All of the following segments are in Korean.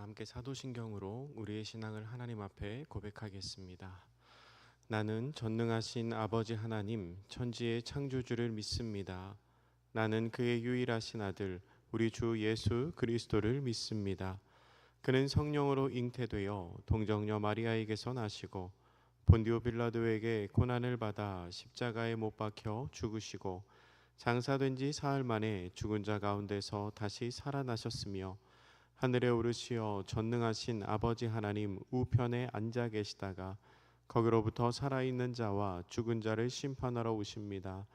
함께 사도신경으로 우리의 신앙을 하나님 앞에 고백하겠습니다. 나는 전능하신 아버지 하나님, 천지의 창조주를 믿습니다. 나는 그의 유일하신 아들, 우리 주 예수 그리스도를 믿습니다. 그는 성령으로 잉태되어 동정녀 마리아에게서 나시고 본디오 빌라도에게 고난을 받아 십자가에 못 박혀 죽으시고 장사된 지 사흘 만에 죽은 자 가운데서 다시 살아나셨으며 하늘에 오르시어 전능하신 아버지 하나님 우편에 앉아 계시다가 거기로부터 살아있는 자와 죽은 자를 심판하러 오십니다.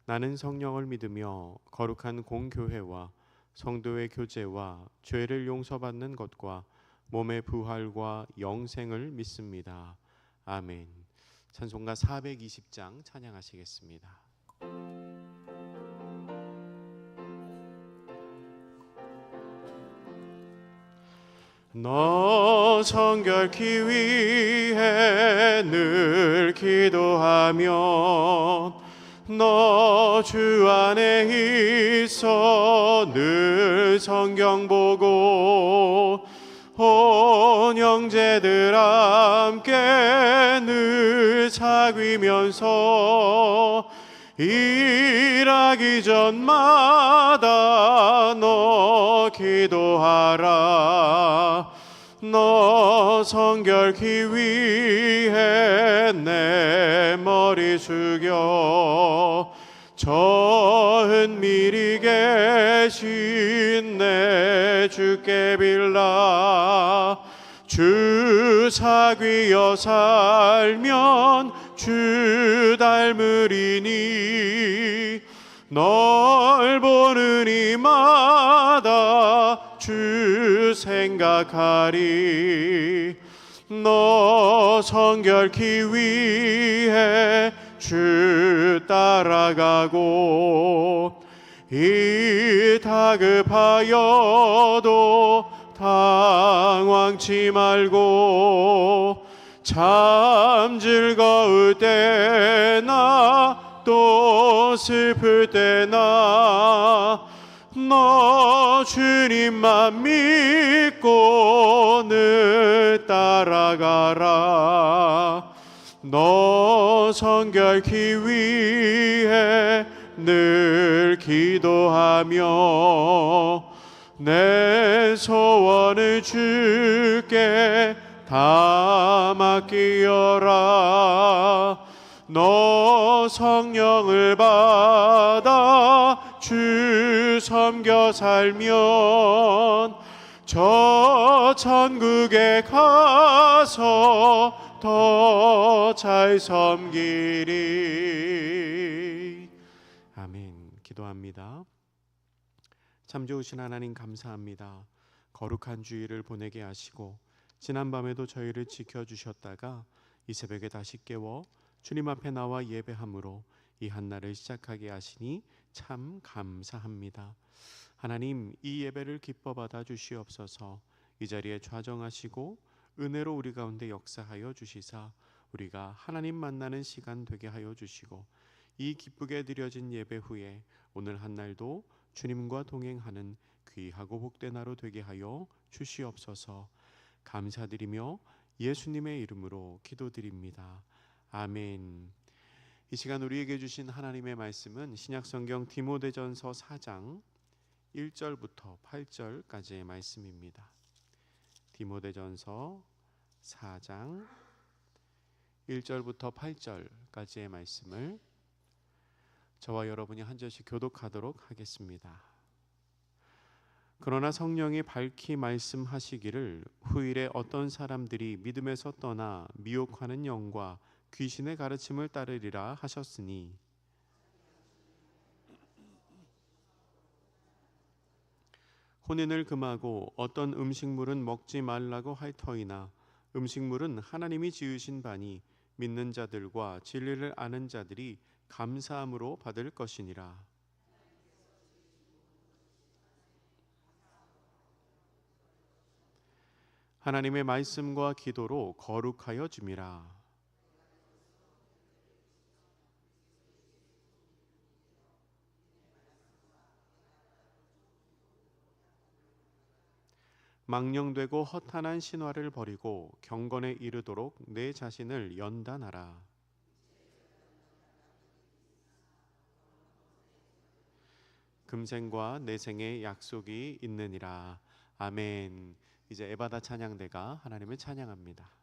나는 성령을 믿으며 거룩한 공교회와 성도의 교제와 죄를 용서받는 것과 몸의 부활과 영생을 믿습니다. 아멘. 찬송가 420장 찬양하시겠습니다. 너 성결케 위해 늘 기도하며 너 주 안에 있어 늘 성경 보고 온 형제들 함께 늘 사귀면서 일하기 전마다 너 기도하라. 너 성결케 위해 내 머리 숙여 저 은밀히 계신 내 주께 빌라. 주 사귀어 살면 주 닮으리니 널 보는 이마다 주 생각하리. 너 성결케 위해 주 따라가고 이 다급하여도 당황치 말고 참 즐거울 때나 또 슬플 때나 너 주님만 믿고 늘 따라가라. 너 성결케 위해 늘 기도하며 내 소원을 주께 다 맡기어라. 너 성령을 받아 주 섬겨 살면 저 천국에 가서 더 잘 섬기리. 아멘. 기도합니다. 참 좋으신 하나님 감사합니다. 거룩한 주일을 보내게 하시고 지난밤에도 저희를 지켜주셨다가 이 새벽에 다시 깨워 주님 앞에 나와 예배함으로 이 한날을 시작하게 하시니 참 감사합니다. 하나님, 이 예배를 기뻐 받아 주시옵소서. 이 자리에 좌정하시고 은혜로 우리 가운데 역사하여 주시사 우리가 하나님 만나는 시간 되게 하여 주시고 이 기쁘게 드려진 예배 후에 오늘 한날도 주님과 동행하는 귀하고 복된 하루 되게 하여 주시옵소서. 감사드리며 예수님의 이름으로 기도드립니다. 아멘. 이 시간 우리에게 주신 하나님의 말씀은 신약성경 디모데전서 4장 1절부터 8절까지의 말씀입니다. 디모데전서 4장 1절부터 8절까지의 말씀을 저와 여러분이 한 절씩 교독하도록 하겠습니다. 그러나 성령이 밝히 말씀하시기를 후일에 어떤 사람들이 믿음에서 떠나 미혹하는 영과 귀신의 가르침을 따르리라 하셨으니 혼인을 금하고 어떤 음식물은 먹지 말라고 할 터이나 음식물은 하나님이 지으신 바니 믿는 자들과 진리를 아는 자들이 감사함으로 받을 것이니라. 하나님의 말씀과 기도로 거룩하여 줌이라. 망령되고 허탄한 신화를 버리고 경건에 이르도록 내 자신을 연단하라. 금생과 내생의 약속이 있느니라. 아멘. 이제 에바다 찬양대가 하나님을 찬양합니다.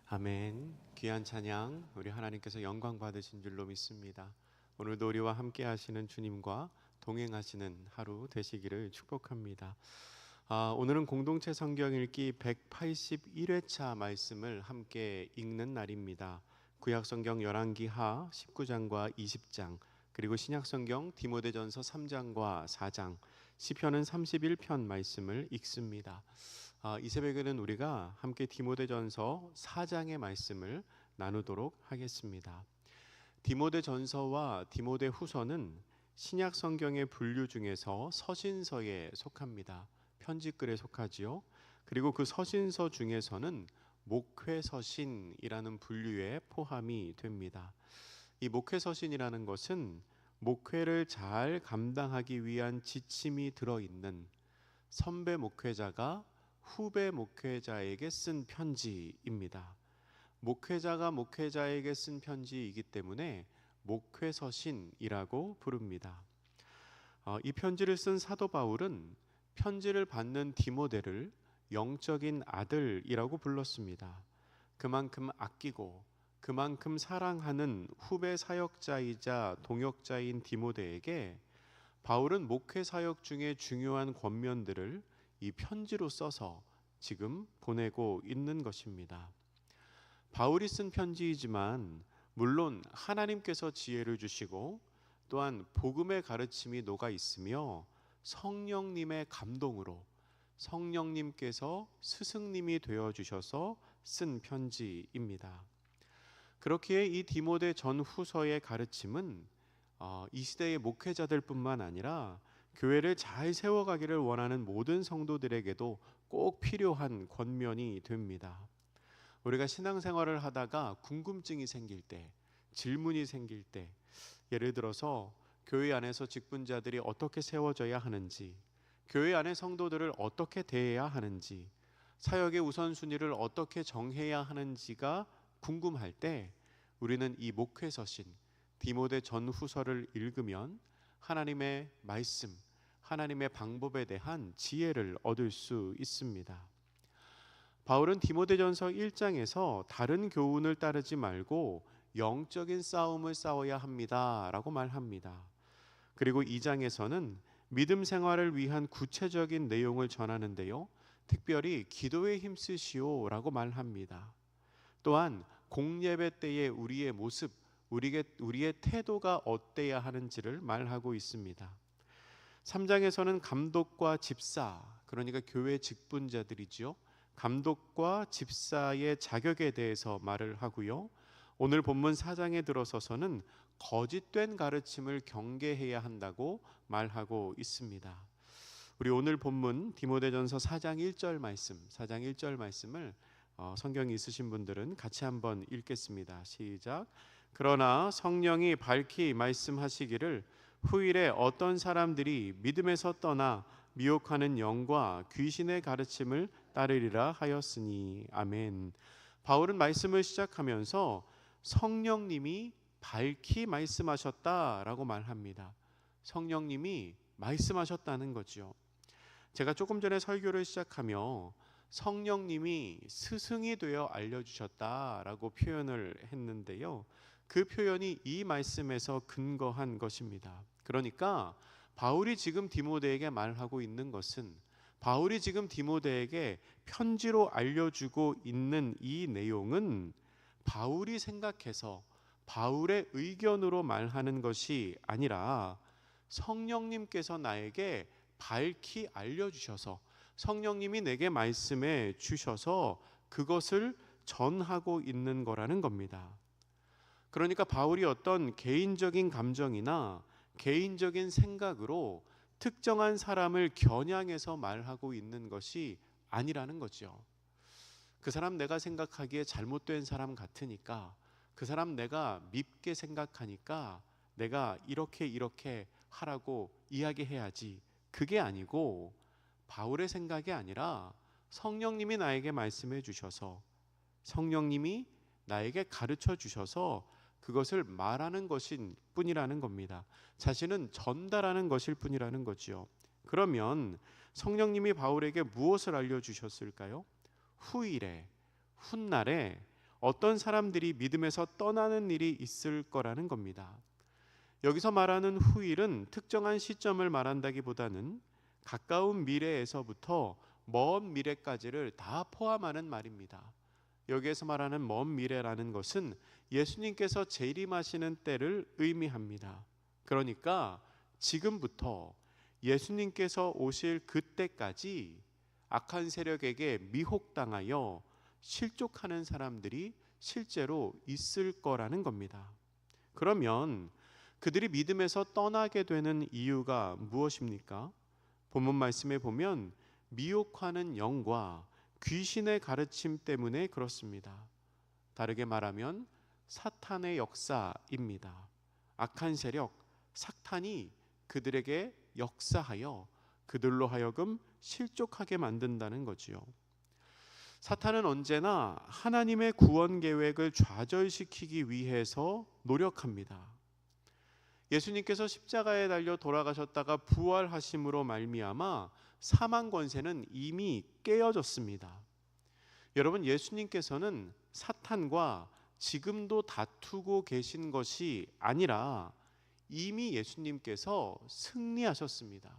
아멘. 귀한 찬양 우리 하나님께서 영광 받으신 줄로 믿습니다. 오늘도 우리와 함께 하시는 주님과 동행하시는 하루 되시기를 축복합니다. 오늘은 공동체 성경 읽기 181회차 말씀을 함께 읽는 날입니다. 구약 성경 열왕기하 19장과 20장, 그리고 신약 성경 디모데전서 3장과 4장, 시편은 31편 말씀을 읽습니다. 이 새벽에는 우리가 함께 디모데전서 4장의 말씀을 나누도록 하겠습니다. 디모데전서와 디모데후서는 신약 성경의 분류 중에서 서신서에 속합니다. 편지글에 속하지요. 그리고 그 서신서 중에서는 목회서신이라는 분류에 포함이 됩니다. 이 목회서신이라는 것은 목회를 잘 감당하기 위한 지침이 들어있는 선배 목회자가 후배 목회자에게 쓴 편지입니다. 목회자가 목회자에게 쓴 편지이기 때문에 목회서신이라고 부릅니다. 이 편지를 쓴 사도 바울은 편지를 받는 디모데를 영적인 아들이라고 불렀습니다. 그만큼 아끼고 그만큼 사랑하는 후배 사역자이자 동역자인 디모데에게 바울은 목회 사역 중에 중요한 권면들을 이 편지로 써서 지금 보내고 있는 것입니다. 바울이 쓴 편지이지만 물론 하나님께서 지혜를 주시고 또한 복음의 가르침이 녹아 있으며 성령님의 감동으로 성령님께서 스승님이 되어 주셔서 쓴 편지입니다. 그렇기에 이 디모데 전후서의 가르침은 이 시대의 목회자들뿐만 아니라 교회를 잘 세워가기를 원하는 모든 성도들에게도 꼭 필요한 권면이 됩니다. 우리가 신앙생활을 하다가 궁금증이 생길 때, 질문이 생길 때, 예를 들어서 교회 안에서 직분자들이 어떻게 세워져야 하는지, 교회 안의 성도들을 어떻게 대해야 하는지, 사역의 우선순위를 어떻게 정해야 하는지가 궁금할 때 우리는 이 목회서신 디모데 전후서를 읽으면 하나님의 말씀, 하나님의 방법에 대한 지혜를 얻을 수 있습니다. 바울은 디모데전서 1장에서 다른 교훈을 따르지 말고 영적인 싸움을 싸워야 합니다라고 말합니다. 그리고 2장에서는 믿음 생활을 위한 구체적인 내용을 전하는데요, 특별히 기도에 힘쓰시오라고 말합니다. 또한 공예배 때의 우리의 모습, 우리의 태도가 어때야 하는지를 말하고 있습니다. 3장에서는 감독과 집사, 그러니까 교회 직분자들이죠, 감독과 집사의 자격에 대해서 말을 하고요, 오늘 본문 4장에 들어서서는 거짓된 가르침을 경계해야 한다고 말하고 있습니다. 우리 오늘 본문 디모데전서 4장 1절 말씀을 성경이 있으신 분들은 같이 한번 읽겠습니다. 시작. 그러나 성령이 밝히 말씀하시기를 후일에 어떤 사람들이 믿음에서 떠나 미혹하는 영과 귀신의 가르침을 따르리라 하였으니. 아멘. 바울은 말씀을 시작하면서 성령님이 밝히 말씀하셨다라고 말합니다. 성령님이 말씀하셨다는 거죠. 제가 조금 전에 설교를 시작하며 성령님이 스승이 되어 알려주셨다라고 표현을 했는데요, 그 표현이 이 말씀에서 근거한 것입니다. 그러니까 바울이 지금 디모데에게 말하고 있는 것은, 바울이 지금 디모데에게 편지로 알려주고 있는 이 내용은 바울이 생각해서 바울의 의견으로 말하는 것이 아니라 성령님께서 나에게 밝히 알려주셔서, 성령님이 내게 말씀해 주셔서 그것을 전하고 있는 거라는 겁니다. 그러니까 바울이 어떤 개인적인 감정이나 개인적인 생각으로 특정한 사람을 겨냥해서 말하고 있는 것이 아니라는 거죠. 그 사람 내가 생각하기에 잘못된 사람 같으니까, 그 사람 내가 밉게 생각하니까 내가 이렇게 하라고 이야기해야지, 그게 아니고 바울의 생각이 아니라 성령님이 나에게 말씀해 주셔서, 성령님이 나에게 가르쳐 주셔서 그것을 말하는 것일 뿐이라는 겁니다. 자신은 전달하는 것일 뿐이라는 거지요. 그러면 성령님이 바울에게 무엇을 알려주셨을까요? 후일에, 훗날에 어떤 사람들이 믿음에서 떠나는 일이 있을 거라는 겁니다. 여기서 말하는 후일은 특정한 시점을 말한다기보다는 가까운 미래에서부터 먼 미래까지를 다 포함하는 말입니다. 여기에서 말하는 먼 미래라는 것은 예수님께서 재림하시는 때를 의미합니다. 그러니까 지금부터 예수님께서 오실 그때까지 악한 세력에게 미혹당하여 실족하는 사람들이 실제로 있을 거라는 겁니다. 그러면 그들이 믿음에서 떠나게 되는 이유가 무엇입니까? 본문 말씀에 보면 미혹하는 영과 귀신의 가르침 때문에 그렇습니다. 다르게 말하면 사탄의 역사입니다. 악한 세력, 사탄이 그들에게 역사하여 그들로 하여금 실족하게 만든다는 거지요. 사탄은 언제나 하나님의 구원 계획을 좌절시키기 위해서 노력합니다. 예수님께서 십자가에 달려 돌아가셨다가 부활하심으로 말미암아 사망 권세는 이미 깨어졌습니다. 여러분, 예수님께서는 사탄과 지금도 다투고 계신 것이 아니라 이미 예수님께서 승리하셨습니다.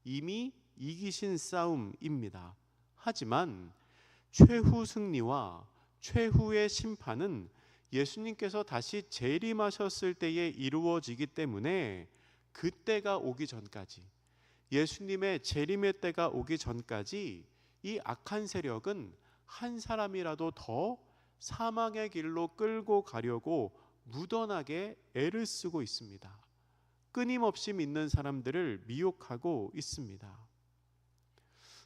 이미 이기신 싸움입니다. 하지만 최후 승리와 최후의 심판은 예수님께서 다시 재림하셨을 때에 이루어지기 때문에 그때가 오기 전까지, 예수님의 재림의 때가 오기 전까지 이 악한 세력은 한 사람이라도 더 사망의 길로 끌고 가려고 무던하게 애를 쓰고 있습니다. 끊임없이 믿는 사람들을 미혹하고 있습니다.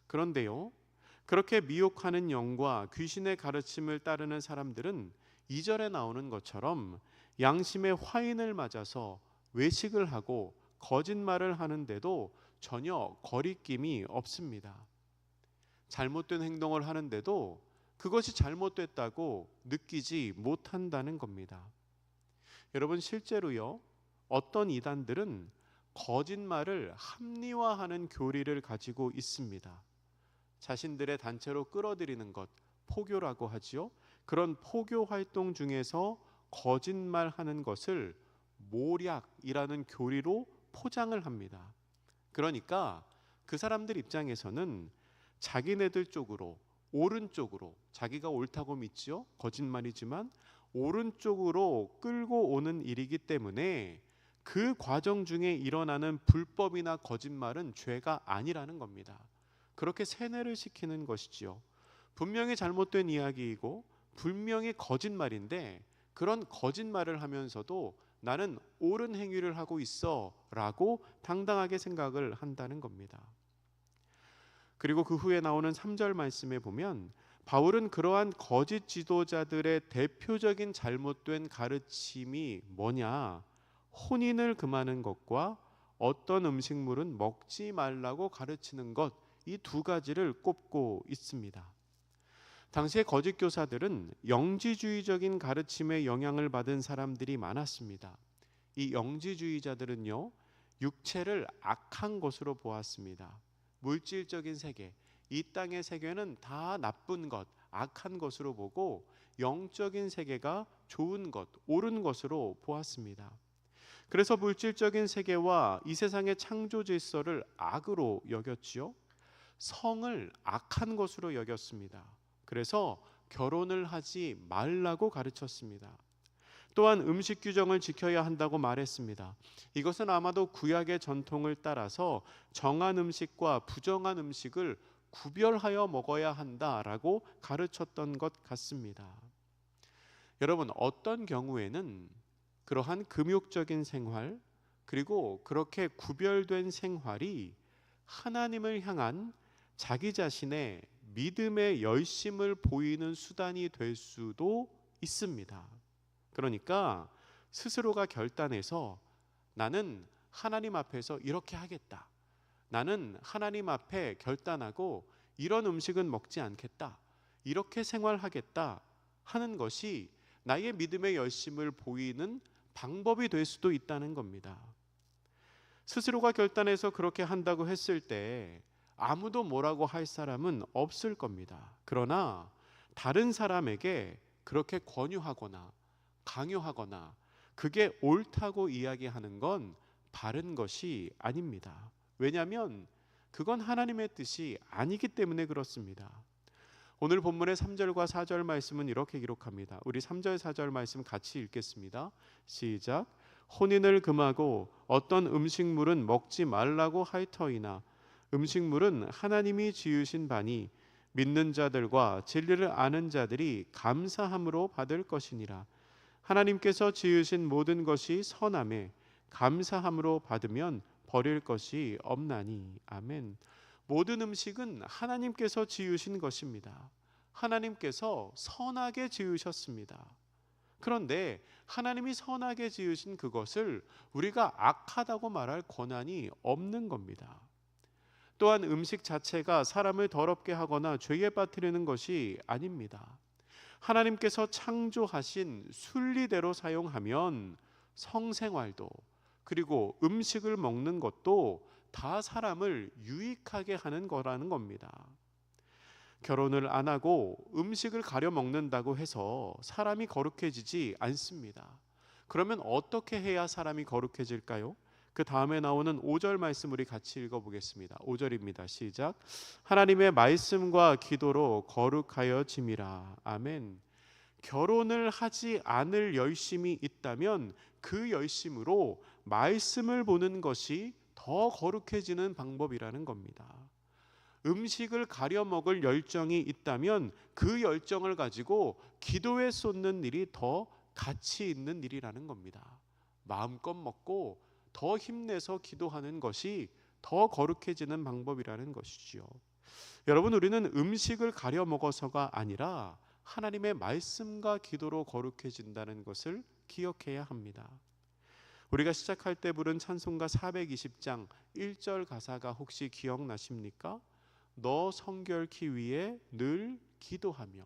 그런데요, 그렇게 미혹하는 영과 귀신의 가르침을 따르는 사람들은 2절에 나오는 것처럼 양심의 화인을 맞아서 외식을 하고 거짓말을 하는데도 전혀 거리낌이 없습니다. 잘못된 행동을 하는데도 그것이 잘못됐다고 느끼지 못한다는 겁니다. 여러분, 실제로요, 어떤 이단들은 거짓말을 합리화하는 교리를 가지고 있습니다. 자신들의 단체로 끌어들이는 것, 포교라고 하지요. 그런 포교 활동 중에서 거짓말하는 것을 모략이라는 교리로 포장을 합니다. 그러니까 그 사람들 입장에서는 자기네들 쪽으로, 오른쪽으로, 자기가 옳다고 믿지요. 거짓말이지만 오른쪽으로 끌고 오는 일이기 때문에 그 과정 중에 일어나는 불법이나 거짓말은 죄가 아니라는 겁니다. 그렇게 세뇌를 시키는 것이지요. 분명히 잘못된 이야기이고 분명히 거짓말인데, 그런 거짓말을 하면서도 나는 옳은 행위를 하고 있어 라고 당당하게 생각을 한다는 겁니다. 그리고 그 후에 나오는 3절 말씀에 보면 바울은 그러한 거짓 지도자들의 대표적인 잘못된 가르침이 뭐냐, 혼인을 금하는 것과 어떤 음식물은 먹지 말라고 가르치는 것, 이 두 가지를 꼽고 있습니다. 당시의 거짓 교사들은 영지주의적인 가르침에 영향을 받은 사람들이 많았습니다. 이 영지주의자들은요, 육체를 악한 것으로 보았습니다. 물질적인 세계, 이 땅의 세계는 다 나쁜 것, 악한 것으로 보고 영적인 세계가 좋은 것, 옳은 것으로 보았습니다. 그래서 물질적인 세계와 이 세상의 창조 질서를 악으로 여겼지요. 성을 악한 것으로 여겼습니다. 그래서 결혼을 하지 말라고 가르쳤습니다. 또한 음식 규정을 지켜야 한다고 말했습니다. 이것은 아마도 구약의 전통을 따라서 정한 음식과 부정한 음식을 구별하여 먹어야 한다라고 가르쳤던 것 같습니다. 여러분, 어떤 경우에는 그러한 금욕적인 생활, 그리고 그렇게 구별된 생활이 하나님을 향한 자기 자신의 믿음의 열심을 보이는 수단이 될 수도 있습니다. 그러니까 스스로가 결단해서 나는 하나님 앞에서 이렇게 하겠다, 나는 하나님 앞에 결단하고 이런 음식은 먹지 않겠다, 이렇게 생활하겠다 하는 것이 나의 믿음의 열심을 보이는 방법이 될 수도 있다는 겁니다. 스스로가 결단해서 그렇게 한다고 했을 때 아무도 뭐라고 할 사람은 없을 겁니다. 그러나 다른 사람에게 그렇게 권유하거나 강요하거나 그게 옳다고 이야기하는 건 바른 것이 아닙니다. 왜냐하면 그건 하나님의 뜻이 아니기 때문에 그렇습니다. 오늘 본문의 3절과 4절 말씀은 이렇게 기록합니다. 우리 3절 4절 말씀 같이 읽겠습니다. 시작. 혼인을 금하고 어떤 음식물은 먹지 말라고 하여터이나 음식물은 하나님이 지으신 바니 믿는 자들과 진리를 아는 자들이 감사함으로 받을 것이니라. 하나님께서 지으신 모든 것이 선함에 감사함으로 받으면 버릴 것이 없나니. 아멘. 모든 음식은 하나님께서 지으신 것입니다. 하나님께서 선하게 지으셨습니다. 그런데 하나님이 선하게 지으신 그것을 우리가 악하다고 말할 권한이 없는 겁니다. 또한 음식 자체가 사람을 더럽게 하거나 죄에 빠뜨리는 것이 아닙니다. 하나님께서 창조하신 순리대로 사용하면 성생활도, 그리고 음식을 먹는 것도 다 사람을 유익하게 하는 거라는 겁니다. 결혼을 안 하고 음식을 가려 먹는다고 해서 사람이 거룩해지지 않습니다. 그러면 어떻게 해야 사람이 거룩해질까요? 그 다음에 나오는 5절 말씀 우리 같이 읽어보겠습니다. 5절입니다. 시작. 하나님의 말씀과 기도로 거룩하여 짐이라. 아멘. 결혼을 하지 않을 열심이 있다면 그 열심으로 말씀을 보는 것이 더 거룩해지는 방법이라는 겁니다. 음식을 가려 먹을 열정이 있다면 그 열정을 가지고 기도에 쏟는 일이 더 가치 있는 일이라는 겁니다. 마음껏 먹고 더 힘내서 기도하는 것이 더 거룩해지는 방법이라는 것이지요. 여러분, 우리는 음식을 가려 먹어서가 아니라 하나님의 말씀과 기도로 거룩해진다는 것을 기억해야 합니다. 우리가 시작할 때 부른 찬송가 420장 1절 가사가 혹시 기억나십니까? 너 성결케 위해 늘 기도하며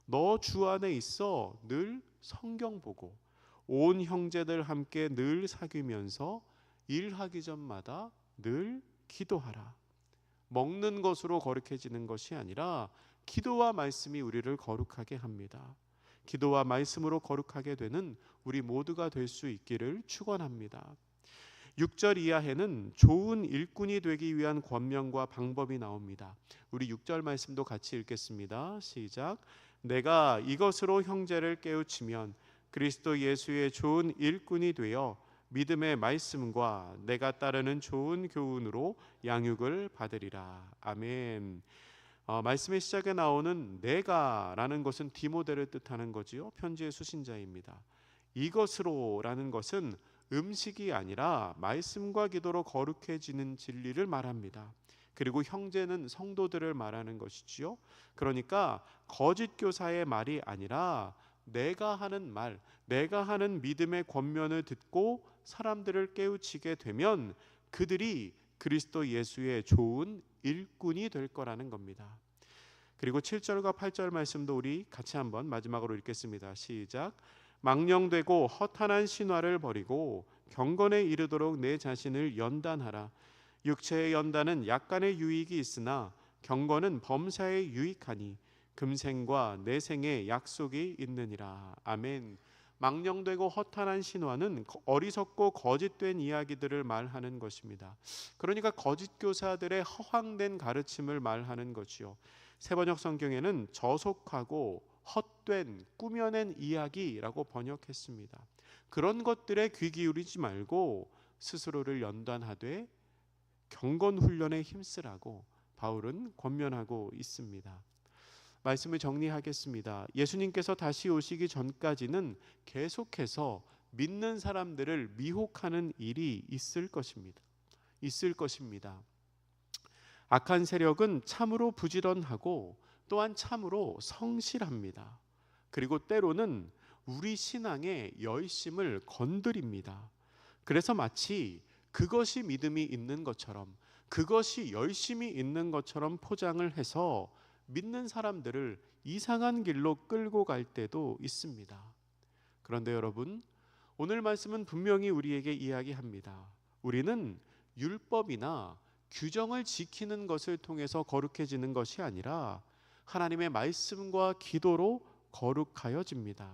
너 주 안에 있어 늘 성경 보고 온 형제들 함께 늘 사귀면서 일하기 전마다 늘 기도하라. 먹는 것으로 거룩해지는 것이 아니라 기도와 말씀이 우리를 거룩하게 합니다. 기도와 말씀으로 거룩하게 되는 우리 모두가 될 수 있기를 축원합니다. 6절 이하에는 좋은 일꾼이 되기 위한 권면과 방법이 나옵니다. 우리 6절 말씀도 같이 읽겠습니다. 시작. 내가 이것으로 형제를 깨우치면 그리스도 예수의 좋은 일꾼이 되어 믿음의 말씀과 내가 따르는 좋은 교훈으로 양육을 받으리라. 아멘. 말씀의 시작에 나오는 내가라는 것은 디모데를 뜻하는 거지요. 편지의 수신자입니다. 이것으로라는 것은 음식이 아니라 말씀과 기도로 거룩해지는 진리를 말합니다. 그리고 형제는 성도들을 말하는 것이지요. 그러니까 거짓 교사의 말이 아니라 내가 하는 말, 내가 하는 믿음의 권면을 듣고 사람들을 깨우치게 되면 그들이 그리스도 예수의 좋은 일꾼이 될 거라는 겁니다. 그리고 7절과 8절 말씀도 우리 같이 한번 마지막으로 읽겠습니다. 시작. 망령되고 허탄한 신화를 버리고 경건에 이르도록 내 자신을 연단하라. 육체의 연단은 약간의 유익이 있으나 경건은 범사에 유익하니 금생과 내생에 약속이 있느니라. 아멘. 망령되고 허탄한 신화는 어리석고 거짓된 이야기들을 말하는 것입니다. 그러니까 거짓 교사들의 허황된 가르침을 말하는 것이요. 세번역 성경에는 저속하고 헛된 꾸며낸 이야기라고 번역했습니다. 그런 것들에 귀 기울이지 말고 스스로를 연단하되 경건 훈련에 힘쓰라고 바울은 권면하고 있습니다. 말씀을 정리하겠습니다. 예수님께서 다시 오시기 전까지는 계속해서 믿는 사람들을 미혹하는 일이 있을 것입니다. 악한 세력은 참으로 부지런하고 또한 참으로 성실합니다. 그리고 때로는 우리 신앙의 열심을 건드립니다. 그래서 마치 그것이 믿음이 있는 것처럼, 그것이 열심이 있는 것처럼 포장을 해서 믿는 사람들을 이상한 길로 끌고 갈 때도 있습니다. 그런데 여러분, 오늘 말씀은 분명히 우리에게 이야기합니다. 우리는 율법이나 규정을 지키는 것을 통해서 거룩해지는 것이 아니라 하나님의 말씀과 기도로 거룩하여집니다.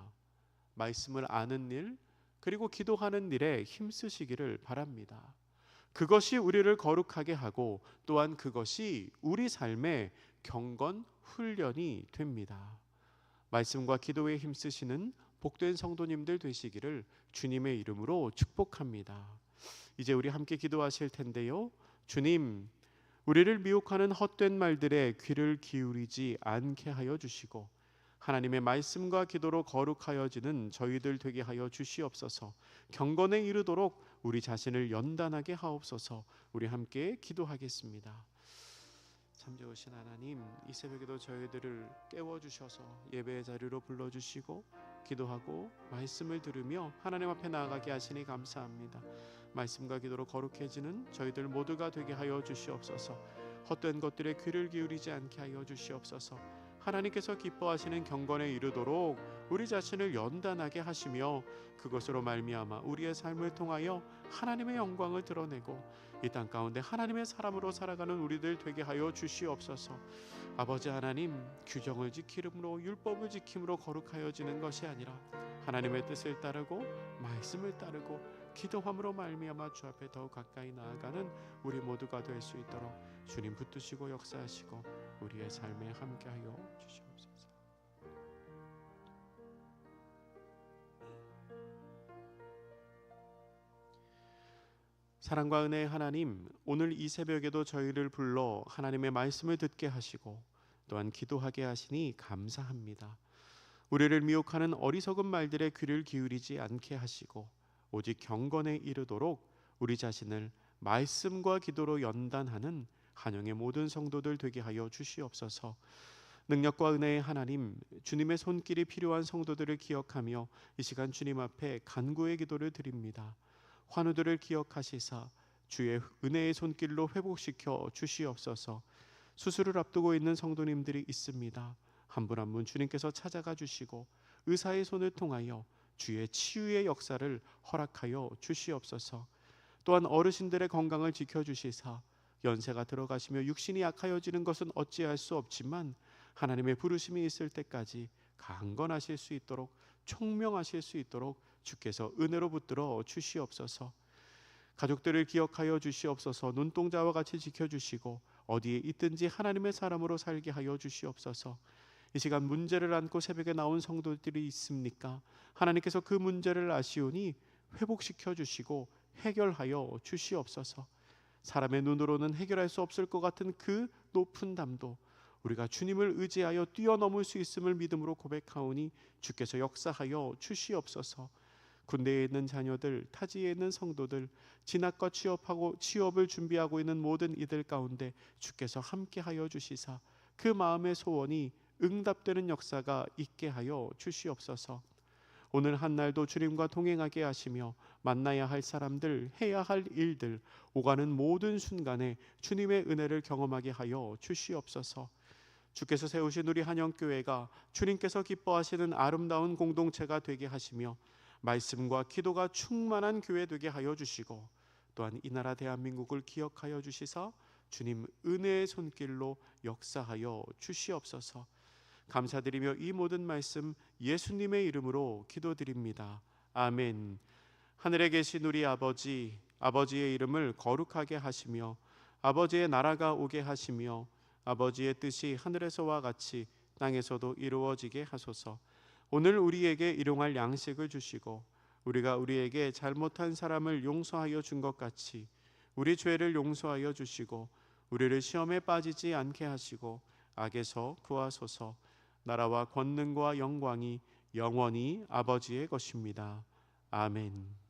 말씀을 아는 일, 그리고 기도하는 일에 힘쓰시기를 바랍니다. 그것이 우리를 거룩하게 하고 또한 그것이 우리 삶의 경건 훈련이 됩니다. 말씀과 기도에 힘쓰시는 복된 성도님들 되시기를 주님의 이름으로 축복합니다. 이제 우리 함께 기도하실 텐데요. 주님, 우리를 미혹하는 헛된 말들에 귀를 기울이지 않게 하여 주시고 하나님의 말씀과 기도로 거룩하여지는 저희들 되게 하여 주시옵소서. 경건에 이르도록 우리 자신을 연단하게 하옵소서. 우리 함께 기도하겠습니다. 참 좋으신 하나님, 이 새벽에도 저희들을 깨워주셔서 예배의 자리로 불러주시고 기도하고 말씀을 들으며 하나님 앞에 나아가게 하시니 감사합니다. 말씀과 기도로 거룩해지는 저희들 모두가 되게 하여 주시옵소서. 헛된 것들에 귀를 기울이지 않게 하여 주시옵소서. 하나님께서 기뻐하시는 경건에 이르도록 우리 자신을 연단하게 하시며 그것으로 말미암아 우리의 삶을 통하여 하나님의 영광을 드러내고 이 땅 가운데 하나님의 사람으로 살아가는 우리들 되게 하여 주시옵소서. 아버지 하나님, 규정을 지킴으로 율법을 지킴으로 거룩하여지는 것이 아니라 하나님의 뜻을 따르고 말씀을 따르고 기도함으로 말미암아 주 앞에 더욱 가까이 나아가는 우리 모두가 될 수 있도록 주님 붙드시고 역사하시고 우리의 삶에 함께하여 주시옵소서. 사랑과 은혜의 하나님, 오늘 이 새벽에도 저희를 불러 하나님의 말씀을 듣게 하시고 또한 기도하게 하시니 감사합니다. 우리를 미혹하는 어리석은 말들에 귀를 기울이지 않게 하시고 오직 경건에 이르도록 우리 자신을 말씀과 기도로 연단하는 한영의 모든 성도들 되게 하여 주시옵소서. 능력과 은혜의 하나님, 주님의 손길이 필요한 성도들을 기억하며 이 시간 주님 앞에 간구의 기도를 드립니다. 환우들을 기억하시사 주의 은혜의 손길로 회복시켜 주시옵소서. 수술을 앞두고 있는 성도님들이 있습니다. 한 분 한 분 주님께서 찾아가 주시고 의사의 손을 통하여 주의 치유의 역사를 허락하여 주시옵소서. 또한 어르신들의 건강을 지켜주시사 연세가 들어가시며 육신이 약하여지는 것은 어찌할 수 없지만 하나님의 부르심이 있을 때까지 강건하실 수 있도록, 총명하실 수 있도록 주께서 은혜로 붙들어 주시옵소서. 가족들을 기억하여 주시옵소서. 눈동자와 같이 지켜주시고 어디에 있든지 하나님의 사람으로 살게 하여 주시옵소서. 이 시간 문제를 안고 새벽에 나온 성도들이 있습니까? 하나님께서 그 문제를 아시오니 회복시켜 주시고 해결하여 주시옵소서. 사람의 눈으로는 해결할 수 없을 것 같은 그 높은 담도 우리가 주님을 의지하여 뛰어넘을 수 있음을 믿음으로 고백하오니 주께서 역사하여 주시옵소서. 군대에 있는 자녀들, 타지에 있는 성도들, 진학과 취업을 준비하고 있는 모든 이들 가운데 주께서 함께하여 주시사 그 마음의 소원이 응답되는 역사가 있게 하여 주시옵소서. 오늘 한 날도 주님과 동행하게 하시며 만나야 할 사람들, 해야 할 일들, 오가는 모든 순간에 주님의 은혜를 경험하게 하여 주시옵소서. 주께서 세우신 우리 한영교회가 주님께서 기뻐하시는 아름다운 공동체가 되게 하시며 말씀과 기도가 충만한 교회 되게 하여 주시고 또한 이 나라 대한민국을 기억하여 주시사 주님 은혜의 손길로 역사하여 주시옵소서. 감사드리며 이 모든 말씀 예수님의 이름으로 기도드립니다. 아멘. 하늘에 계신 우리 아버지, 아버지의 이름을 거룩하게 하시며 아버지의 나라가 오게 하시며 아버지의 뜻이 하늘에서와 같이 땅에서도 이루어지게 하소서. 오늘 우리에게 일용할 양식을 주시고 우리가 우리에게 잘못한 사람을 용서하여 준 것 같이 우리 죄를 용서하여 주시고 우리를 시험에 빠지지 않게 하시고 악에서 구하소서. 나라와 권능과 영광이 영원히 아버지의 것입니다. 아멘.